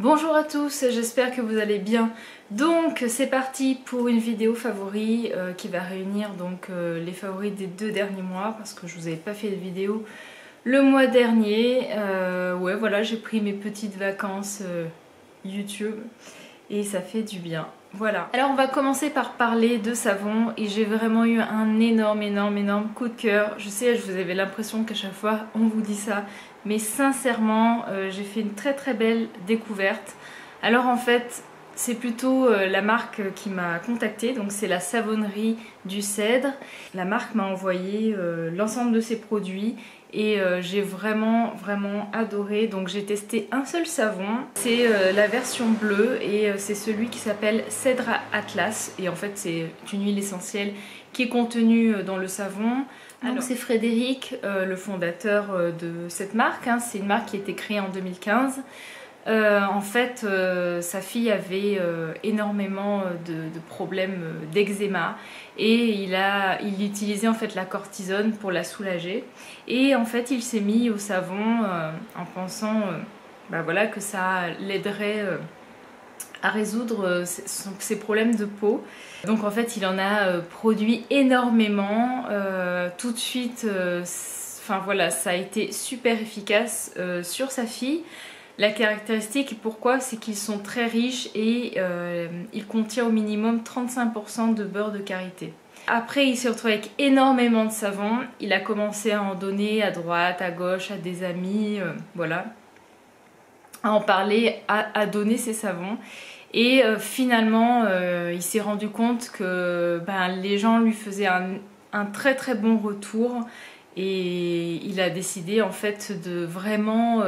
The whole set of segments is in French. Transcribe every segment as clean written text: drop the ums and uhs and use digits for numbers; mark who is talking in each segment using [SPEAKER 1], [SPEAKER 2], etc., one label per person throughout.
[SPEAKER 1] Bonjour à tous, j'espère que vous allez bien. Donc c'est parti pour une vidéo favoris qui va réunir donc les favoris des 2 derniers mois parce que je vous avais pas fait de vidéo le mois dernier. Ouais voilà, j'ai pris mes petites vacances YouTube et ça fait du bien. Voilà. Alors on va commencer par parler de savon et j'ai vraiment eu un énorme coup de cœur. Je sais, je vous avais l'impression qu'à chaque fois on vous dit ça, mais sincèrement j'ai fait une très belle découverte. Alors en fait c'est plutôt la marque qui m'a contactée, donc c'est la savonnerie du Cèdre. La marque m'a envoyé l'ensemble de ses produits et j'ai vraiment adoré. Donc j'ai testé un seul savon, c'est la version bleue et c'est celui qui s'appelle Cèdre Atlas et en fait c'est une huile essentielle qui est contenue dans le savon. Donc c'est Frédéric, le fondateur de cette marque, hein. C'est une marque qui a été créée en 2015. En fait, sa fille avait énormément de problèmes d'eczéma et il utilisait en fait la cortisone pour la soulager. Et en fait, il s'est mis au savon en pensant voilà, que ça l'aiderait à résoudre ses problèmes de peau. Donc en fait, il en a produit énormément. Tout de suite, enfin voilà, ça a été super efficace sur sa fille. La caractéristique, pourquoi, c'est qu'ils sont très riches et il contient au minimum 35% de beurre de karité. Après, il s'est retrouvé avec énormément de savon. Il a commencé à en donner à droite, à gauche, à des amis, voilà, à en parler, à donner ses savons. Et finalement, il s'est rendu compte que les gens lui faisaient un très bon retour et il a décidé en fait de vraiment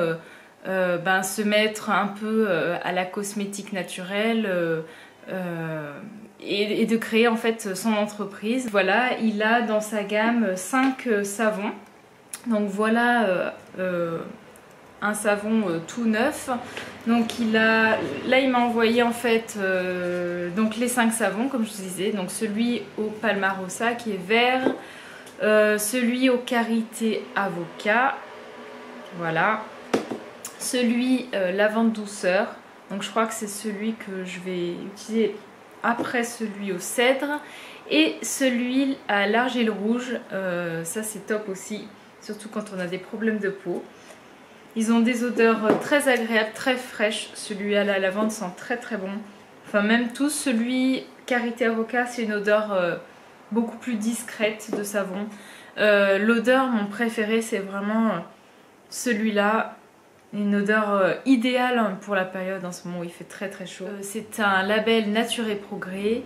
[SPEAKER 1] se mettre un peu à la cosmétique naturelle et de créer en fait son entreprise. Voilà, il a dans sa gamme 5 savons. Donc voilà un savon tout neuf. Donc là il m'a envoyé en fait donc les 5 savons comme je vous disais. Donc celui au Palmarosa qui est vert, celui au karité avocat, voilà. Celui lavande douceur, donc je crois que c'est celui que je vais utiliser après celui au cèdre, et celui à l'argile rouge, ça c'est top aussi, surtout quand on a des problèmes de peau. Ils ont des odeurs très agréables, très fraîches. Celui à la lavande sent très bon. Enfin même tous, celui karité avocat c'est une odeur beaucoup plus discrète de savon. L'odeur, mon préféré, c'est vraiment celui-là. Une odeur idéale pour la période en ce moment où il fait très chaud. C'est un label Nature et Progrès.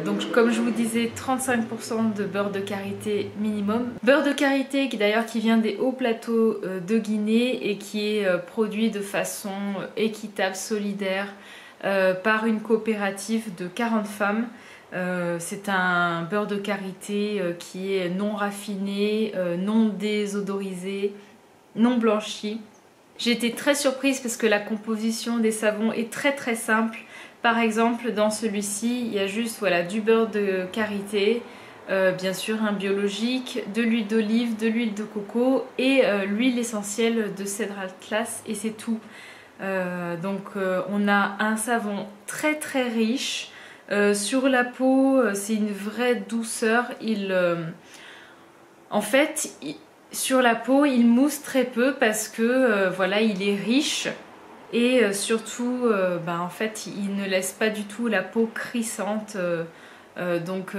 [SPEAKER 1] Donc comme je vous disais, 35% de beurre de karité minimum. Beurre de karité qui d'ailleurs qui vient des hauts plateaux de Guinée et qui est produit de façon équitable, solidaire par une coopérative de 40 femmes. C'est un beurre de karité qui est non raffiné, non désodorisé, non blanchi. J'ai été très surprise parce que la composition des savons est très simple. Par exemple, dans celui-ci, il y a juste voilà, du beurre de karité, bien sûr un biologique, de l'huile d'olive, de l'huile de coco et l'huile essentielle de Cèdre Atlas et c'est tout. Donc on a un savon très riche. Sur la peau, c'est une vraie douceur. En fait, sur la peau, il mousse très peu parce que voilà, il est riche et surtout, en fait, il ne laisse pas du tout la peau crissante. Donc,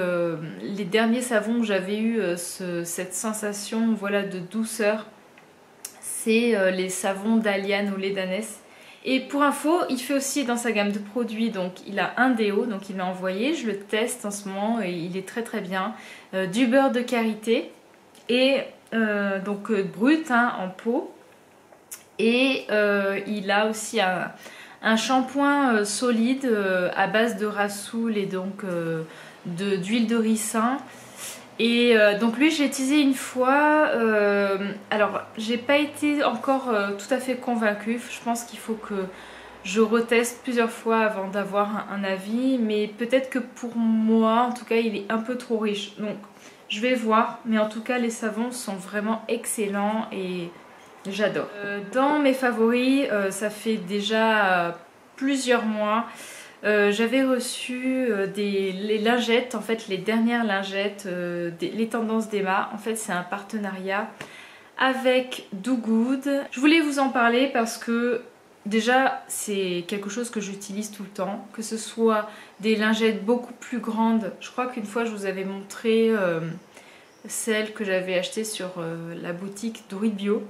[SPEAKER 1] les derniers savons où j'avais eu cette sensation, voilà, de douceur, c'est les savons d'Aliane ou Ledanès. Et pour info, il fait aussi dans sa gamme de produits, donc il a un déo, donc il m'a envoyé, je le teste en ce moment et il est très bien. Du beurre de karité et donc brut hein, en pot, et il a aussi un shampoing solide à base de rassoul et donc d'huile de ricin. Et donc lui j'ai utilisé une fois, alors j'ai pas été encore tout à fait convaincue. Je pense qu'il faut que je reteste plusieurs fois avant d'avoir un avis, mais peut-être que pour moi en tout cas il est un peu trop riche, donc je vais voir. Mais en tout cas les savons sont vraiment excellents et J'adore. Dans mes favoris, ça fait déjà plusieurs mois, j'avais reçu les lingettes, en fait les dernières lingettes, les tendances d'Emma. En fait c'est un partenariat avec Do Good. Je voulais vous en parler parce que déjà c'est quelque chose que j'utilise tout le temps, que ce soit des lingettes beaucoup plus grandes. Je crois qu'une fois je vous avais montré celle que j'avais achetée sur la boutique Dorit Bio.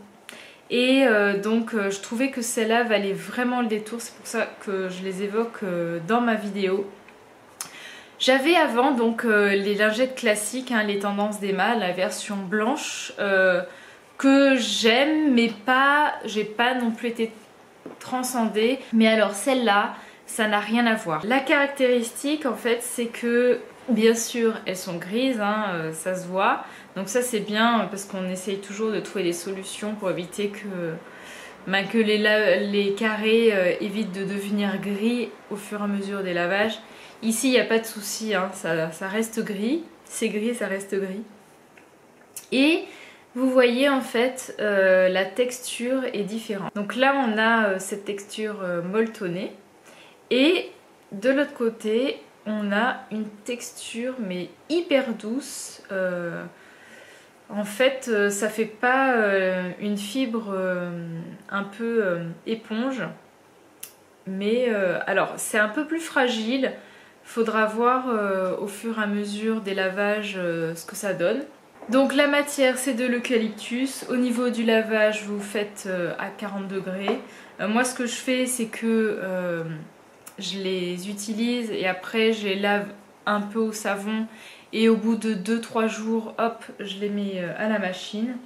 [SPEAKER 1] Et donc je trouvais que celle-là valait vraiment le détour, c'est pour ça que je les évoque dans ma vidéo. J'avais avant donc les lingettes classiques, hein, les tendances d'Emma, la version blanche que j'aime, mais j'ai pas non plus été transcendée. Mais alors celle-là, ça n'a rien à voir. La caractéristique en fait, c'est que bien sûr elles sont grises, hein, ça se voit. Donc ça c'est bien parce qu'on essaye toujours de trouver des solutions pour éviter que les carrés évitent de devenir gris au fur et à mesure des lavages. Ici il n'y a pas de souci, hein, ça reste gris, c'est gris, ça reste gris. Et vous voyez en fait la texture est différente. Donc là on a cette texture molletonnée et de l'autre côté on a une texture mais hyper douce. En fait, ça fait pas une fibre un peu éponge, mais alors c'est un peu plus fragile. Faudra voir au fur et à mesure des lavages ce que ça donne. Donc la matière c'est de l'eucalyptus. Au niveau du lavage vous faites à 40 degrés. Moi ce que je fais c'est que je les utilise et après je les lave un peu au savon. Et au bout de 2-3 jours, hop, je les mets à la machine.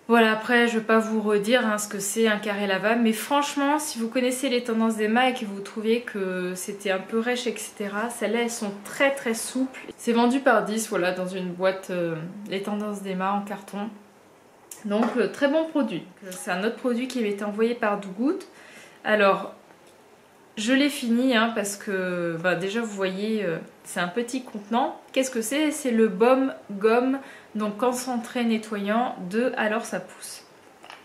[SPEAKER 1] Voilà, après, je ne vais pas vous redire hein, ce que c'est un carré lavable. Mais franchement, si vous connaissez les tendances d'Emma et que vous trouviez que c'était un peu rêche, etc., celles-là, elles sont très très souples. C'est vendu par 10, voilà, dans une boîte, les tendances d'Emma en carton. Donc, très bon produit. C'est un autre produit qui m'a été envoyé par Do Good. Alors, je l'ai fini hein, parce que bah, déjà vous voyez c'est un petit contenant. Qu'est-ce que c'est? C'est le baume gomme, donc concentré nettoyant de Alors ça pousse.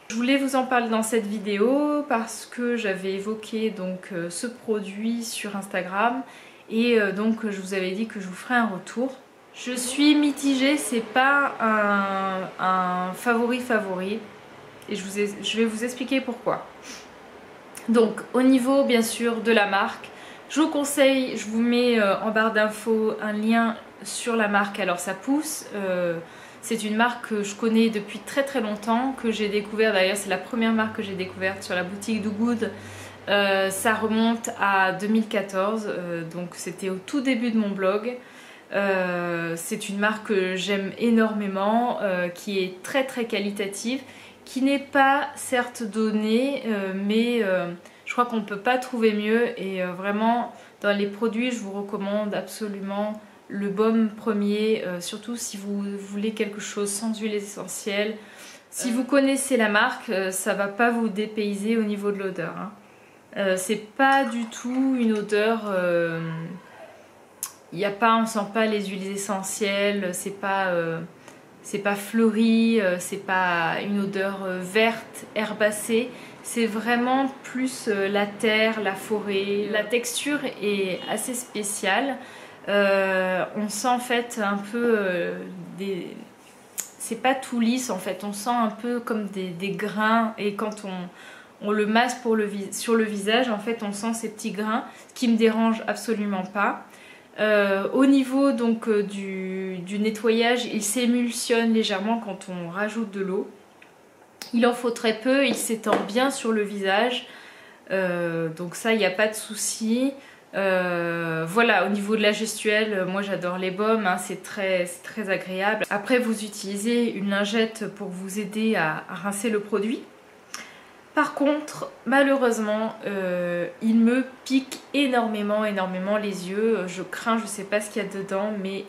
[SPEAKER 1] Je voulais vous en parler dans cette vidéo parce que j'avais évoqué donc ce produit sur Instagram et donc je vous avais dit que je vous ferai un retour. Je suis mitigée, c'est pas un favori et je vais vous expliquer pourquoi. Donc au niveau bien sûr de la marque, je vous conseille, je vous mets en barre d'infos un lien sur la marque Alors ça pousse. C'est une marque que je connais depuis très très longtemps, que j'ai découvert d'ailleurs, c'est la première marque que j'ai découverte sur la boutique Do Good. Ça remonte à 2014, donc c'était au tout début de mon blog. C'est une marque que j'aime énormément, qui est très très qualitative, qui n'est pas certes donnée, mais je crois qu'on ne peut pas trouver mieux. Et vraiment, dans les produits, je vous recommande absolument le baume premier, surtout si vous voulez quelque chose sans huile essentielle. Si vous connaissez la marque, ça va pas vous dépayser au niveau de l'odeur. Hein. C'est pas du tout une odeur... on sent pas les huiles essentielles, c'est pas fleuri, c'est pas une odeur verte, herbacée. C'est vraiment plus la terre, la forêt. La texture est assez spéciale. On sent en fait un peu c'est pas tout lisse en fait. On sent un peu comme des grains et quand on le masse sur le visage, en fait on sent ces petits grains, ce qui me dérange absolument pas. Au niveau donc du nettoyage, il s'émulsionne légèrement quand on rajoute de l'eau. Il en faut très peu, il s'étend bien sur le visage, donc ça il n'y a pas de souci. Voilà, au niveau de la gestuelle, moi j'adore les baumes, hein, c'est très agréable. Après vous utilisez une lingette pour vous aider à rincer le produit. Par contre, malheureusement, il me pique énormément les yeux. Je crains, je sais pas ce qu'il y a dedans, mais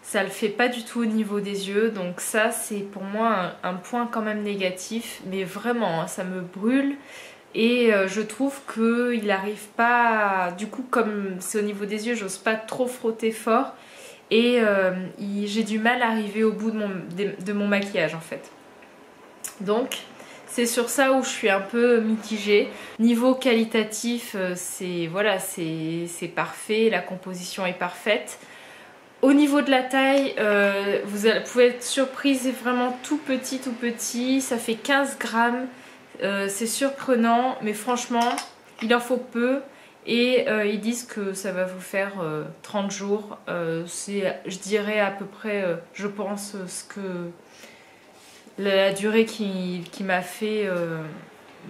[SPEAKER 1] ça le fait pas du tout au niveau des yeux. Donc ça, c'est pour moi un point quand même négatif. Mais vraiment, hein, ça me brûle. Et je trouve qu'il n'arrive pas... Du coup, comme c'est au niveau des yeux, j'ose pas trop frotter fort. Et j'ai du mal à arriver au bout de mon maquillage, en fait. Donc c'est sur ça où je suis un peu mitigée. Niveau qualitatif, c'est voilà, c'est parfait, la composition est parfaite. Au niveau de la taille, vous pouvez être surprise, c'est vraiment tout petit, ça fait 15 grammes, c'est surprenant, mais franchement, il en faut peu. Et ils disent que ça va vous faire 30 jours, c'est je dirais à peu près, je pense, ce que la durée qui m'a fait,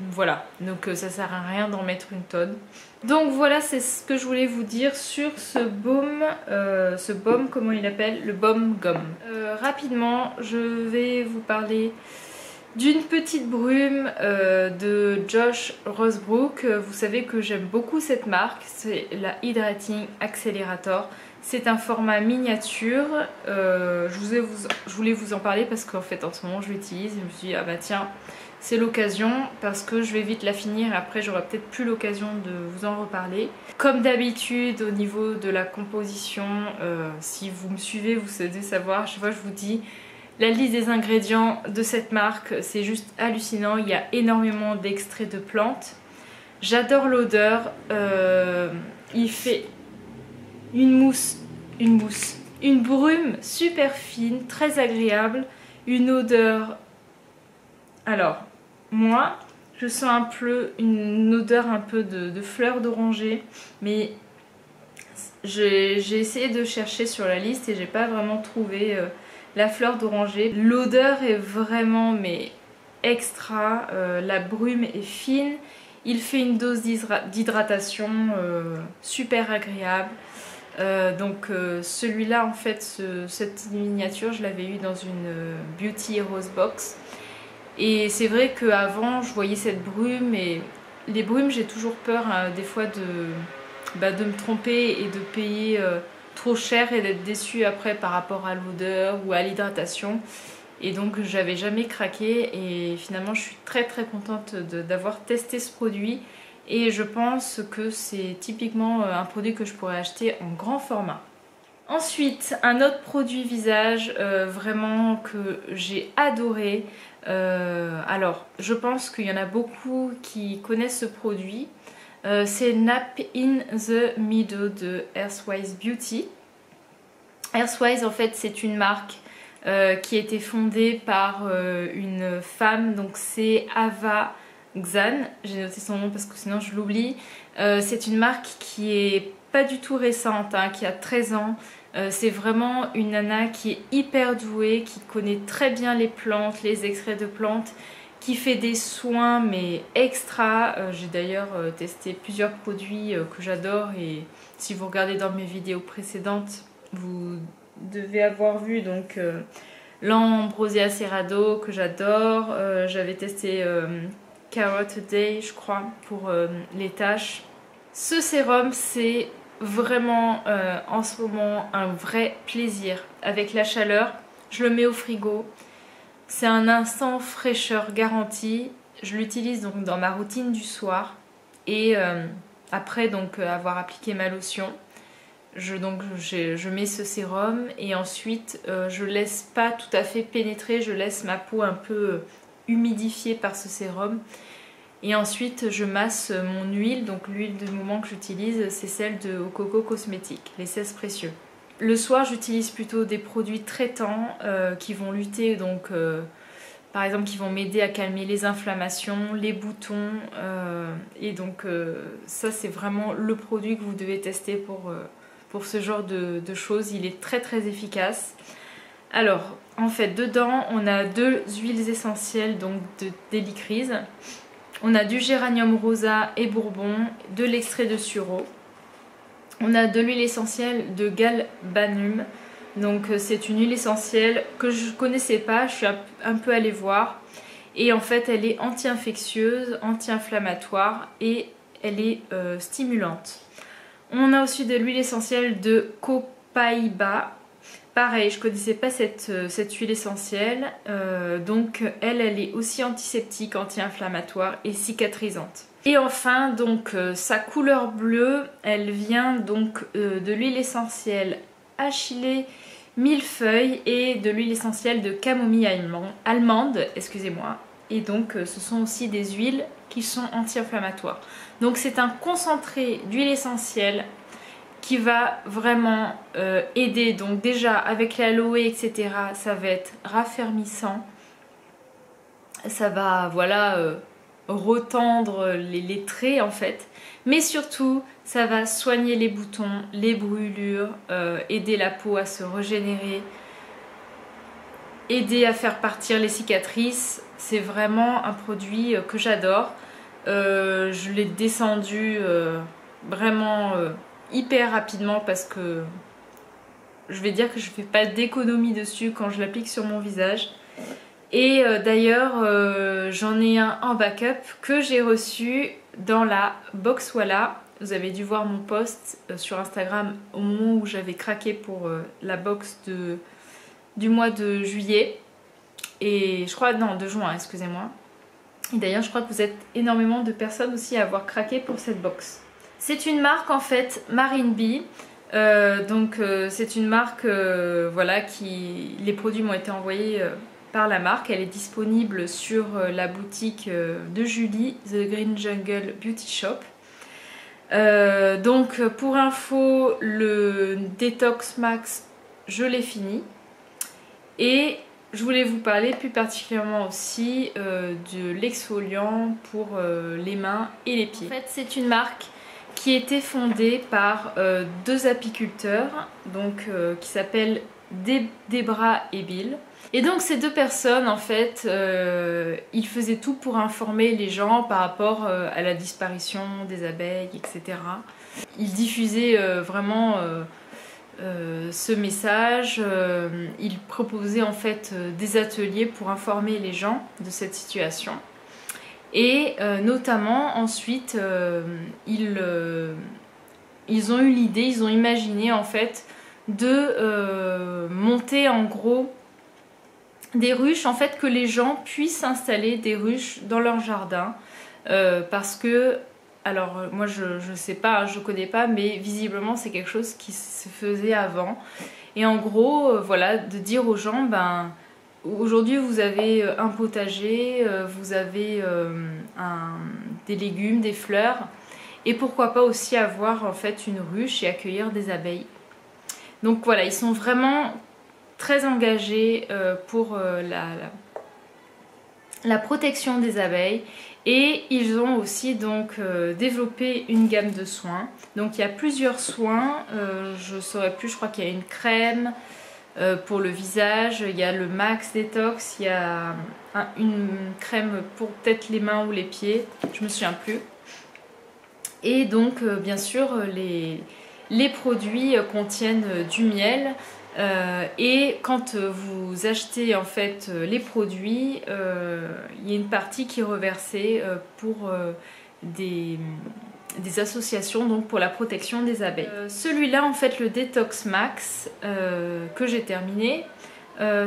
[SPEAKER 1] voilà, donc ça sert à rien d'en mettre une tonne. Donc voilà, c'est ce que je voulais vous dire sur ce baume, comment il appelle, le baume gomme. Rapidement, je vais vous parler d'une petite brume de Josh Rosebrook. Vous savez que j'aime beaucoup cette marque, c'est la Hydrating Accelerator. C'est un format miniature. Je voulais vous en parler parce qu'en fait en ce moment je l'utilise et je me suis dit ah bah tiens, c'est l'occasion parce que je vais vite la finir et après j'aurai peut-être plus l'occasion de vous en reparler. Comme d'habitude au niveau de la composition, si vous me suivez vous savez savoir, chaque fois je vous dis la liste des ingrédients de cette marque, c'est juste hallucinant. Il y a énormément d'extraits de plantes. J'adore l'odeur. Il fait une brume super fine, très agréable. Une odeur. Alors, moi, je sens une odeur un peu de fleurs d'oranger. Mais j'ai essayé de chercher sur la liste et j'ai pas vraiment trouvé la fleur d'oranger. L'odeur est vraiment mais extra, la brume est fine, il fait une dose d'hydratation super agréable. Donc celui-là en fait, cette miniature je l'avais eu dans une Beauty Rose Box. Et c'est vrai qu'avant je voyais cette brume et les brumes j'ai toujours peur des fois de me tromper et de payer trop cher et d'être déçue après par rapport à l'odeur ou à l'hydratation. Et donc j'avais jamais craqué et finalement je suis très contente d'avoir testé ce produit et je pense que c'est typiquement un produit que je pourrais acheter en grand format. Ensuite, un autre produit visage vraiment que j'ai adoré. Alors, je pense qu'il y en a beaucoup qui connaissent ce produit. C'est Nap in the Meadow de Earthwise Beauty. Earthwise en fait c'est une marque qui a été fondée par une femme, donc c'est Ava Xan, j'ai noté son nom parce que sinon je l'oublie. C'est une marque qui est pas du tout récente, hein, qui a 13 ans. C'est vraiment une nana qui est hyper douée, qui connaît très bien les plantes, les extraits de plantes, qui fait des soins mais extra. J'ai d'ailleurs testé plusieurs produits que j'adore et si vous regardez dans mes vidéos précédentes, vous devez avoir vu donc l'Ambrosia Cerrado que j'adore. J'avais testé Carrot Day je crois pour les taches. Ce sérum c'est vraiment en ce moment un vrai plaisir. Avec la chaleur, je le mets au frigo. C'est un instant fraîcheur garanti. Je l'utilise donc dans ma routine du soir et après donc avoir appliqué ma lotion, je mets ce sérum et ensuite je laisse pas tout à fait pénétrer, je laisse ma peau un peu humidifiée par ce sérum et ensuite je masse mon huile. Donc l'huile du moment que j'utilise c'est celle de Coco Cosmétiques, les 16 précieux. Le soir j'utilise plutôt des produits traitants qui vont lutter donc par exemple qui vont m'aider à calmer les inflammations, les boutons et donc ça c'est vraiment le produit que vous devez tester pour ce genre de choses. Il est très efficace. Alors en fait dedans on a 2 huiles essentielles donc d'hélicryse. On a du géranium rosa et bourbon, de l'extrait de sureau. On a de l'huile essentielle de galbanum. Donc c'est une huile essentielle que je ne connaissais pas, je suis un peu allée voir. Et en fait elle est anti-infectieuse, anti-inflammatoire et elle est stimulante. On a aussi de l'huile essentielle de copaiba. Pareil, je ne connaissais pas cette huile essentielle. Donc elle est aussi antiseptique, anti-inflammatoire et cicatrisante. Et enfin donc sa couleur bleue, elle vient donc de l'huile essentielle achillée millefeuille et de l'huile essentielle de camomille allemande, excusez-moi. et donc ce sont aussi des huiles qui sont anti-inflammatoires. Donc c'est un concentré d'huile essentielle qui va vraiment aider. Donc déjà avec l'aloe, etc., ça va être raffermissant, ça va voilà retendre les traits en fait, mais surtout ça va soigner les boutons, les brûlures, aider la peau à se régénérer, aider à faire partir les cicatrices. C'est vraiment un produit que j'adore. Je l'ai descendu vraiment hyper rapidement parce que je vais dire que je fais pas d'économie dessus quand je l'applique sur mon visage. Et d'ailleurs j'en ai un en backup que j'ai reçu dans la box Voilà. Vous avez dû voir mon post sur Instagram au moment où j'avais craqué pour la box du mois de juillet. Et je crois, non, de juin, excusez-moi. Et d'ailleurs je crois que vous êtes énormément de personnes aussi à avoir craqué pour cette box. C'est une marque en fait, Marine Bee. C'est une marque voilà, qui les produits m'ont été envoyés par la marque. Elle est disponible sur la boutique de Julie, The Green Jungle Beauty Shop. Donc pour info, le Detox Max, je l'ai fini. Et je voulais vous parler plus particulièrement aussi de l'exfoliant pour les mains et les pieds. En fait, c'est une marque qui a été fondée par deux apiculteurs, donc qui s'appellent Debra et Bill. Et donc ces deux personnes, en fait, ils faisaient tout pour informer les gens par rapport à la disparition des abeilles, etc. Ils diffusaient vraiment ce message. Ils proposaient en fait des ateliers pour informer les gens de cette situation. Et notamment ensuite ils ont eu l'idée, ils ont imaginé en fait de monter en gros des ruches, en fait que les gens puissent installer des ruches dans leur jardin parce que, alors moi je sais pas, je connais pas, mais visiblement c'est quelque chose qui se faisait avant. Et en gros voilà, de dire aux gens, ben aujourd'hui vous avez un potager, vous avez des légumes, des fleurs, et pourquoi pas aussi avoir en fait une ruche et accueillir des abeilles. Donc voilà, ils sont vraiment très engagés pour la protection des abeilles, et ils ont aussi donc développé une gamme de soins. Donc il y a plusieurs soins, je ne saurais plus, je crois qu'il y a une crème pour le visage, il y a le Max Detox, il y a une crème pour peut-être les mains ou les pieds, je me souviens plus. Et donc bien sûr les produits contiennent du miel, et quand vous achetez en fait les produits, il y a une partie qui est reversée pour des associations, donc pour la protection des abeilles. Celui-là en fait, le Detox Max que j'ai terminé,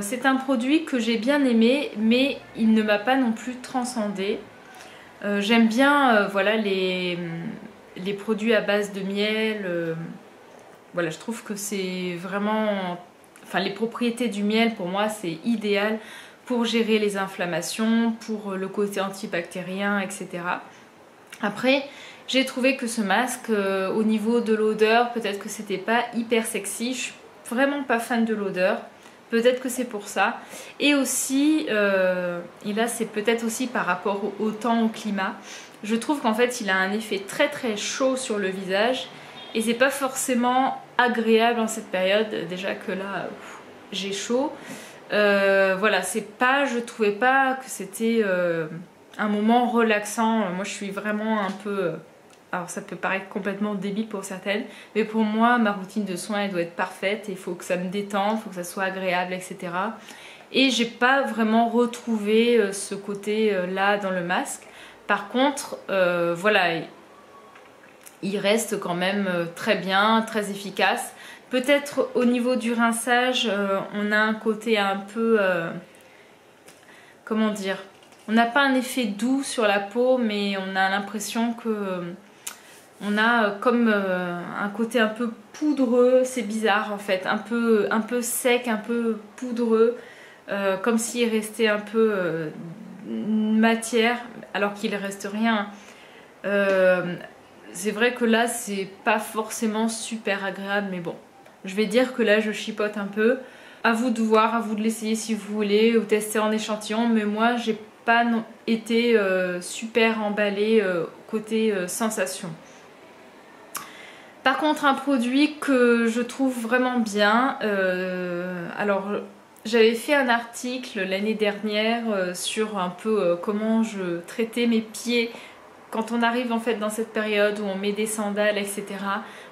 [SPEAKER 1] c'est un produit que j'ai bien aimé, mais il ne m'a pas non plus transcendé. J'aime bien voilà, les produits à base de miel. Voilà, je trouve que c'est vraiment... Enfin, les propriétés du miel, pour moi, c'est idéal pour gérer les inflammations, pour le côté antibactérien, etc. Après, j'ai trouvé que ce masque, au niveau de l'odeur, peut-être que c'était pas hyper sexy. Je suis vraiment pas fan de l'odeur. Peut-être que c'est pour ça. Et aussi, et là c'est peut-être aussi par rapport au temps, au climat, je trouve qu'en fait il a un effet très très chaud sur le visage. Et c'est pas forcément agréable en cette période. Déjà que là, j'ai chaud. Voilà, c'est pas, je trouvais pas que c'était un moment relaxant. Moi je suis vraiment un peu... alors ça peut paraître complètement débile pour certaines, mais pour moi ma routine de soins elle doit être parfaite. Il faut que ça me détende, il faut que ça soit agréable, etc. Et j'ai pas vraiment retrouvé ce côté là dans le masque. Par contre, voilà, il reste quand même très bien, très efficace. Peut-être au niveau du rinçage, on a un côté un peu... comment dire, on n'a pas un effet doux sur la peau, mais on a l'impression que... on a comme un côté un peu poudreux, c'est bizarre en fait, un peu sec, un peu poudreux, comme s'il restait un peu matière alors qu'il reste rien. C'est vrai que là c'est pas forcément super agréable, mais bon, je vais dire que là je chipote un peu. À vous de voir, à vous de l'essayer si vous voulez ou tester en échantillon, mais moi j'ai pas été super emballée côté sensation. Par contre, un produit que je trouve vraiment bien, alors j'avais fait un article l'année dernière sur un peu comment je traitais mes pieds quand on arrive en fait dans cette période où on met des sandales, etc.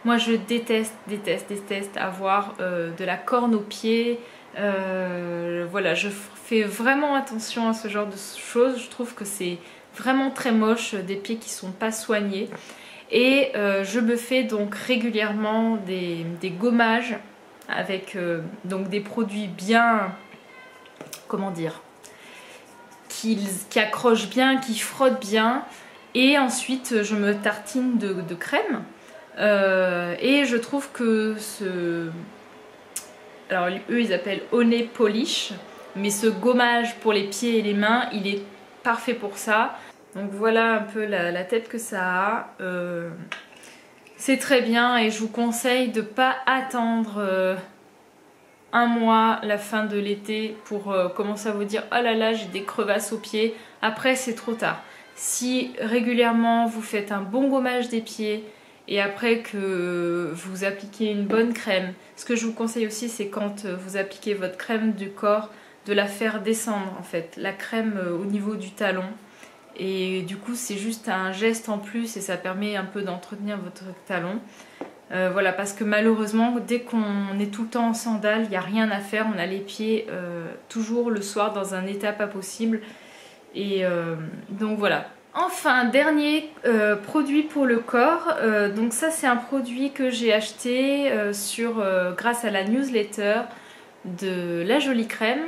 [SPEAKER 1] Moi je déteste avoir de la corne aux pieds. Voilà, je fais vraiment attention à ce genre de choses. Je trouve que c'est vraiment très moche, des pieds qui sont pas soignés. Et je me fais donc régulièrement des gommages avec donc des produits bien, comment dire, qui accrochent bien, qui frottent bien. Et ensuite je me tartine de crème. Et je trouve que alors eux ils appellent Honey Polish, mais ce gommage pour les pieds et les mains, il est parfait pour ça. Donc voilà un peu la tête que ça a. C'est très bien et je vous conseille de ne pas attendre un mois, la fin de l'été, pour commencer à vous dire oh là là j'ai des crevasses aux pieds. Après c'est trop tard. Si régulièrement vous faites un bon gommage des pieds et après que vous appliquez une bonne crème, ce que je vous conseille aussi c'est quand vous appliquez votre crème du corps, de la faire descendre en fait, la crème au niveau du talon. Et du coup c'est juste un geste en plus et ça permet un peu d'entretenir votre talon. Voilà, parce que malheureusement dès qu'on est tout le temps en sandales, il n'y a rien à faire, on a les pieds toujours le soir dans un état pas possible. Et donc voilà. Enfin, dernier produit pour le corps. Donc ça c'est un produit que j'ai acheté grâce à la newsletter de La Jolie Crème,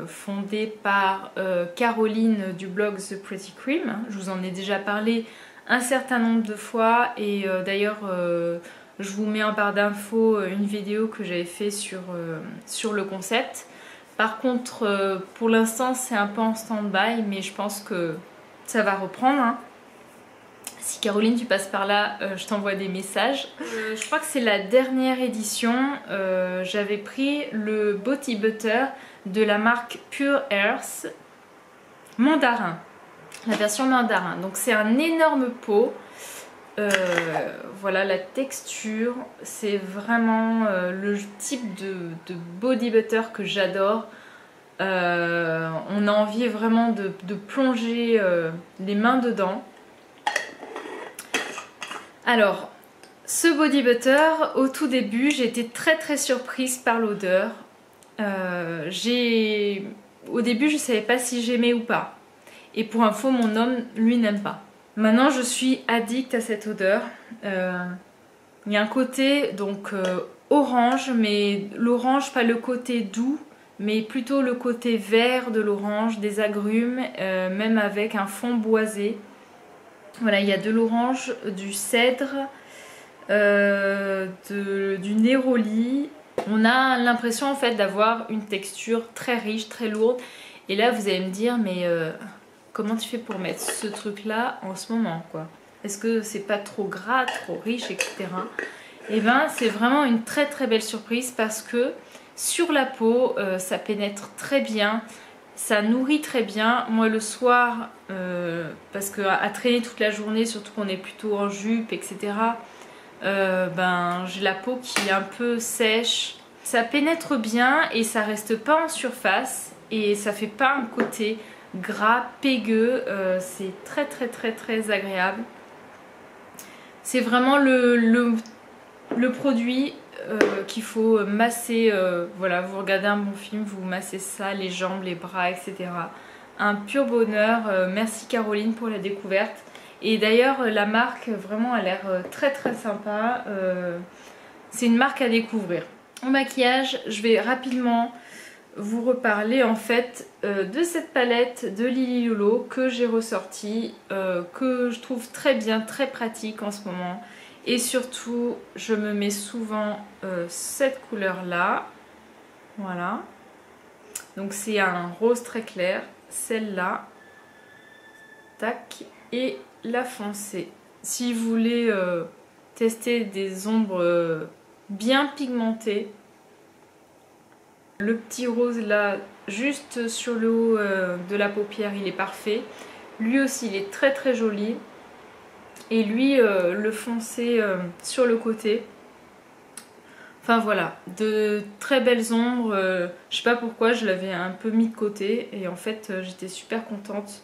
[SPEAKER 1] fondée par Caroline du blog The Pretty Cream. Je vous en ai déjà parlé un certain nombre de fois et d'ailleurs je vous mets en barre d'infos une vidéo que j'avais fait sur le concept. Par contre pour l'instant c'est un peu en stand-by, mais je pense que ça va reprendre, hein. Si Caroline tu passes par là, je t'envoie des messages. Je crois que c'est la dernière édition. J'avais pris le Body Butter de la marque Pure Earth mandarin. La version mandarin. Donc c'est un énorme pot. Voilà la texture. C'est vraiment le type de body butter que j'adore. On a envie vraiment de plonger les mains dedans. Alors, ce body butter, au tout début, j'ai été très surprise par l'odeur. Au début, je ne savais pas si j'aimais ou pas. Et pour info, mon homme, lui, n'aime pas. Maintenant, je suis addict à cette odeur. Il y a un côté donc orange, mais l'orange, pas le côté doux, mais plutôt le côté vert de l'orange, des agrumes, même avec un fond boisé. Voilà, il y a de l'orange, du cèdre, du néroli. On a l'impression en fait d'avoir une texture très riche, très lourde. Et là vous allez me dire mais comment tu fais pour mettre ce truc là en ce moment quoi? Est-ce que c'est pas trop gras, trop riche, etc. Et ben c'est vraiment une très belle surprise parce que sur la peau ça pénètre très bien. Ça nourrit très bien. Moi le soir, parce qu'à traîner toute la journée, surtout qu'on est plutôt en jupe, etc. J'ai la peau qui est un peu sèche. Ça pénètre bien et ça reste pas en surface. Et ça fait pas un côté gras, pégueux. C'est très agréable. C'est vraiment le produit qu'il faut masser, voilà, vous regardez un bon film, vous massez ça, les jambes, les bras, etc. Un pur bonheur. Merci Caroline pour la découverte. Et d'ailleurs la marque vraiment a l'air très sympa. C'est une marque à découvrir. En maquillage, je vais rapidement vous reparler en fait de cette palette de Lily Lolo que j'ai ressortie, que je trouve très bien, très pratique en ce moment. Et surtout, je me mets souvent cette couleur là. Voilà. Donc c'est un rose très clair, celle-là, tac, et la foncée. Si vous voulez tester des ombres bien pigmentées, le petit rose là, juste sur le haut de la paupière, il est parfait. Lui aussi, il est très très joli. Et lui, le foncé sur le côté. Enfin voilà, de très belles ombres. Je sais pas pourquoi, je l'avais un peu mis de côté. Et en fait, j'étais super contente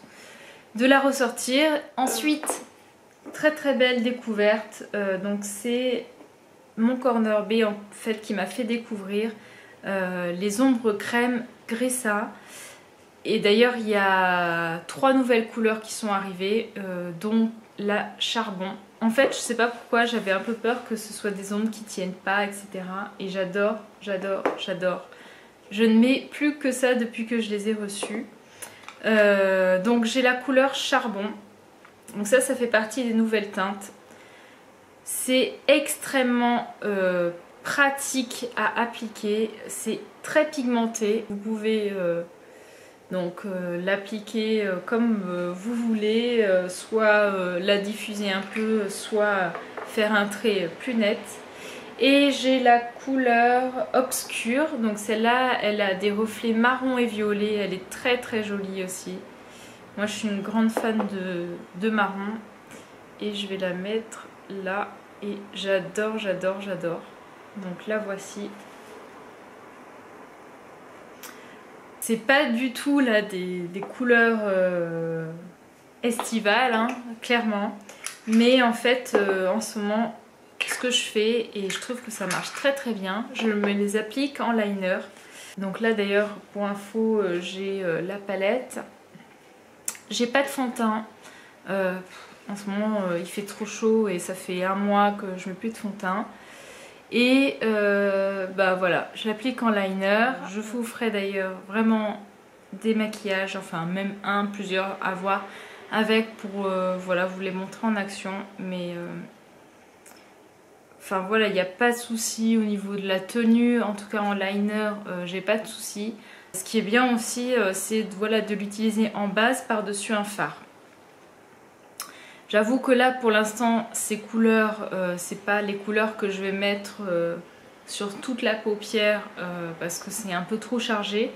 [SPEAKER 1] de la ressortir. Ensuite, très très belle découverte. Donc c'est mon Corner B en fait qui m'a fait découvrir les ombres crème Gressa. Et d'ailleurs, il y a 3 nouvelles couleurs qui sont arrivées, dont la charbon. En fait, je sais pas pourquoi, j'avais un peu peur que ce soit des ombres qui tiennent pas, etc. Et j'adore, j'adore, j'adore. Je ne mets plus que ça depuis que je les ai reçues. Donc j'ai la couleur charbon. Donc ça fait partie des nouvelles teintes. C'est extrêmement pratique à appliquer. C'est très pigmenté. Vous pouvez donc l'appliquer comme vous voulez, soit la diffuser un peu, soit faire un trait plus net. Et j'ai la couleur obscure, donc celle-là elle a des reflets marron et violet, elle est très très jolie aussi. Moi je suis une grande fan de marron et je vais la mettre là et j'adore, j'adore, j'adore. Donc la voici. C'est pas du tout là des couleurs estivales, hein, clairement. Mais en fait, en ce moment, ce que je fais, et je trouve que ça marche très très bien, je me les applique en liner. Donc là d'ailleurs, pour info, j'ai la palette. J'ai pas de fond de teint. En ce moment, il fait trop chaud et ça fait un mois que je mets plus de fond de teint. Et bah voilà, je l'applique en liner. Je vous ferai d'ailleurs vraiment des maquillages, enfin même plusieurs à voir avec pour voilà, vous les montrer en action. Mais enfin voilà, il n'y a pas de souci au niveau de la tenue. En tout cas en liner, j'ai pas de souci. Ce qui est bien aussi, c'est voilà, de l'utiliser en base par-dessus un fard. J'avoue que là pour l'instant ces couleurs, c'est pas les couleurs que je vais mettre sur toute la paupière parce que c'est un peu trop chargé.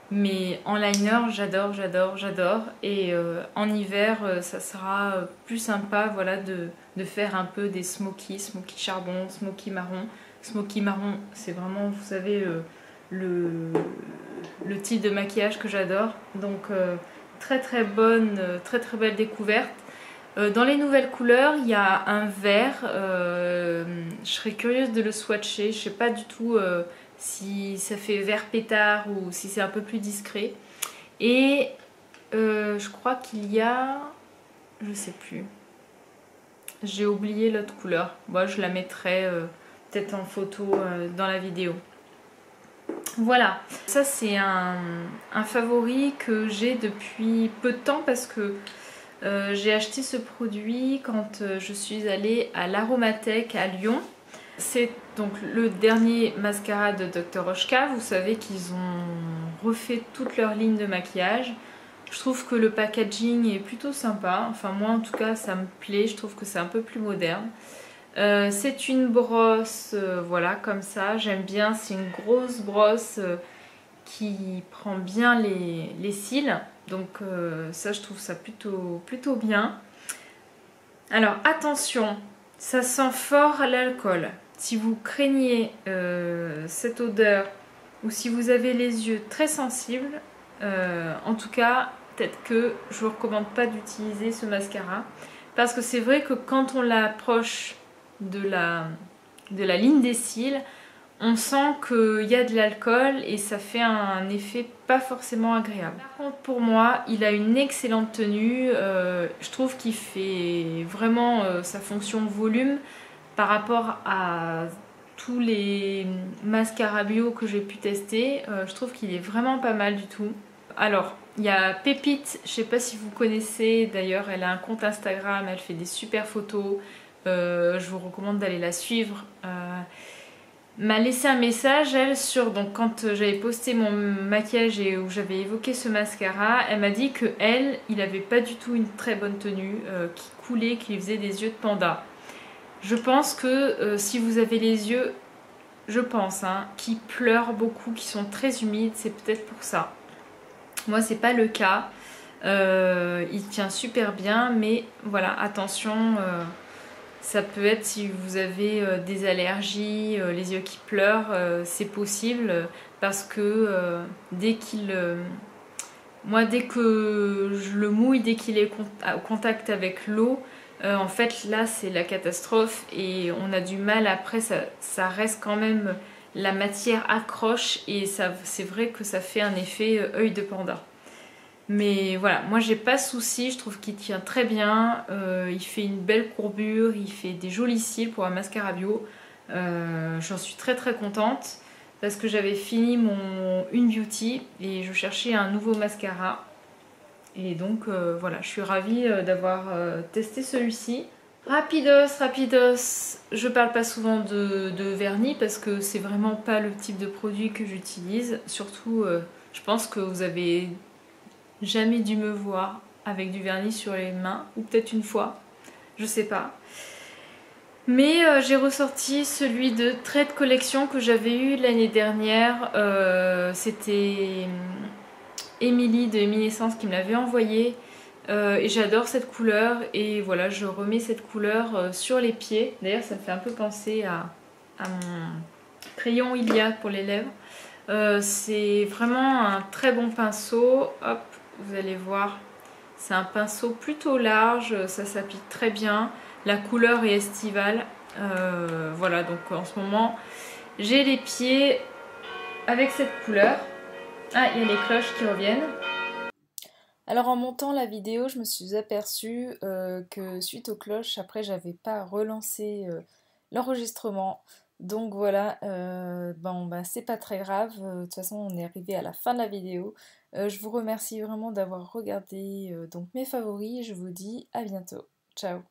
[SPEAKER 1] Mais en liner j'adore, j'adore, j'adore. Et en hiver ça sera plus sympa voilà, de faire un peu des smoky charbon, smoky marron. Smoky marron c'est vraiment, vous savez, le type de maquillage que j'adore. Donc très très bonne, très très belle découverte. Dans les nouvelles couleurs, il y a un vert, je serais curieuse de le swatcher, je sais pas du tout si ça fait vert pétard ou si c'est un peu plus discret. Et je crois qu'il y a, je sais plus, j'ai oublié l'autre couleur. Moi je la mettrai peut-être en photo dans la vidéo. Voilà, ça c'est un favori que j'ai depuis peu de temps parce que j'ai acheté ce produit quand je suis allée à l'Aromathèque à Lyon. C'est donc le dernier mascara de Dr. Oshka. Vous savez qu'ils ont refait toute leur ligne de maquillage. Je trouve que le packaging est plutôt sympa. Enfin moi en tout cas ça me plaît. Je trouve que c'est un peu plus moderne. C'est une brosse, voilà, comme ça. J'aime bien. C'est une grosse brosse qui prend bien les cils. Donc ça je trouve ça plutôt bien. Alors attention, ça sent fort l'alcool. Si vous craignez cette odeur ou si vous avez les yeux très sensibles, en tout cas peut-être que je vous recommande pas d'utiliser ce mascara. Parce que c'est vrai que quand on l'approche de la ligne des cils, on sent qu'il y a de l'alcool et ça fait un effet pas forcément agréable. Par contre pour moi il a une excellente tenue, je trouve qu'il fait vraiment sa fonction volume par rapport à tous les mascaras bio que j'ai pu tester. Je trouve qu'il est vraiment pas mal du tout. Alors il y a Pépite, je sais pas si vous connaissez, d'ailleurs elle a un compte Instagram, elle fait des super photos, je vous recommande d'aller la suivre. m'a laissé un message, elle, sur, donc quand j'avais posté mon maquillage et où j'avais évoqué ce mascara, elle m'a dit que elle, il avait pas du tout une très bonne tenue, qui coulait, qui lui faisait des yeux de panda. Je pense que si vous avez les yeux, je pense, hein, qui pleurent beaucoup, qui sont très humides, c'est peut-être pour ça. Moi, c'est pas le cas. Il tient super bien, mais voilà, attention. Ça peut être si vous avez des allergies, les yeux qui pleurent, c'est possible parce que dès qu'il... moi, dès que je le mouille, dès qu'il est au contact avec l'eau, en fait, là, c'est la catastrophe et on a du mal après, ça reste quand même... La matière accroche et c'est vrai que ça fait un effet œil de panda. Mais voilà, moi j'ai pas de souci, je trouve qu'il tient très bien, il fait une belle courbure, il fait des jolis cils pour un mascara bio. J'en suis très très contente parce que j'avais fini mon Une Beauty et je cherchais un nouveau mascara. Et donc voilà, je suis ravie d'avoir testé celui-ci. Rapidos, rapidos, je parle pas souvent de vernis parce que c'est vraiment pas le type de produit que j'utilise. Surtout, je pense que vous avez jamais dû me voir avec du vernis sur les mains, ou peut-être une fois, je sais pas. Mais j'ai ressorti celui de Trait de Collection que j'avais eu l'année dernière. C'était Émilie de Eminescence qui me l'avait envoyé. Et j'adore cette couleur. Et voilà, je remets cette couleur sur les pieds. D'ailleurs, ça me fait un peu penser à mon crayon Ilia pour les lèvres. C'est vraiment un très bon pinceau. Hop, vous allez voir, c'est un pinceau plutôt large, ça s'applique très bien. La couleur est estivale. Voilà, donc en ce moment, j'ai les pieds avec cette couleur. Ah, il y a les cloches qui reviennent. Alors en montant la vidéo, je me suis aperçue que suite aux cloches, après j'avais pas relancé l'enregistrement. Donc voilà, bon bah c'est pas très grave, de toute façon on est arrivé à la fin de la vidéo. Je vous remercie vraiment d'avoir regardé donc mes favoris et je vous dis à bientôt. Ciao!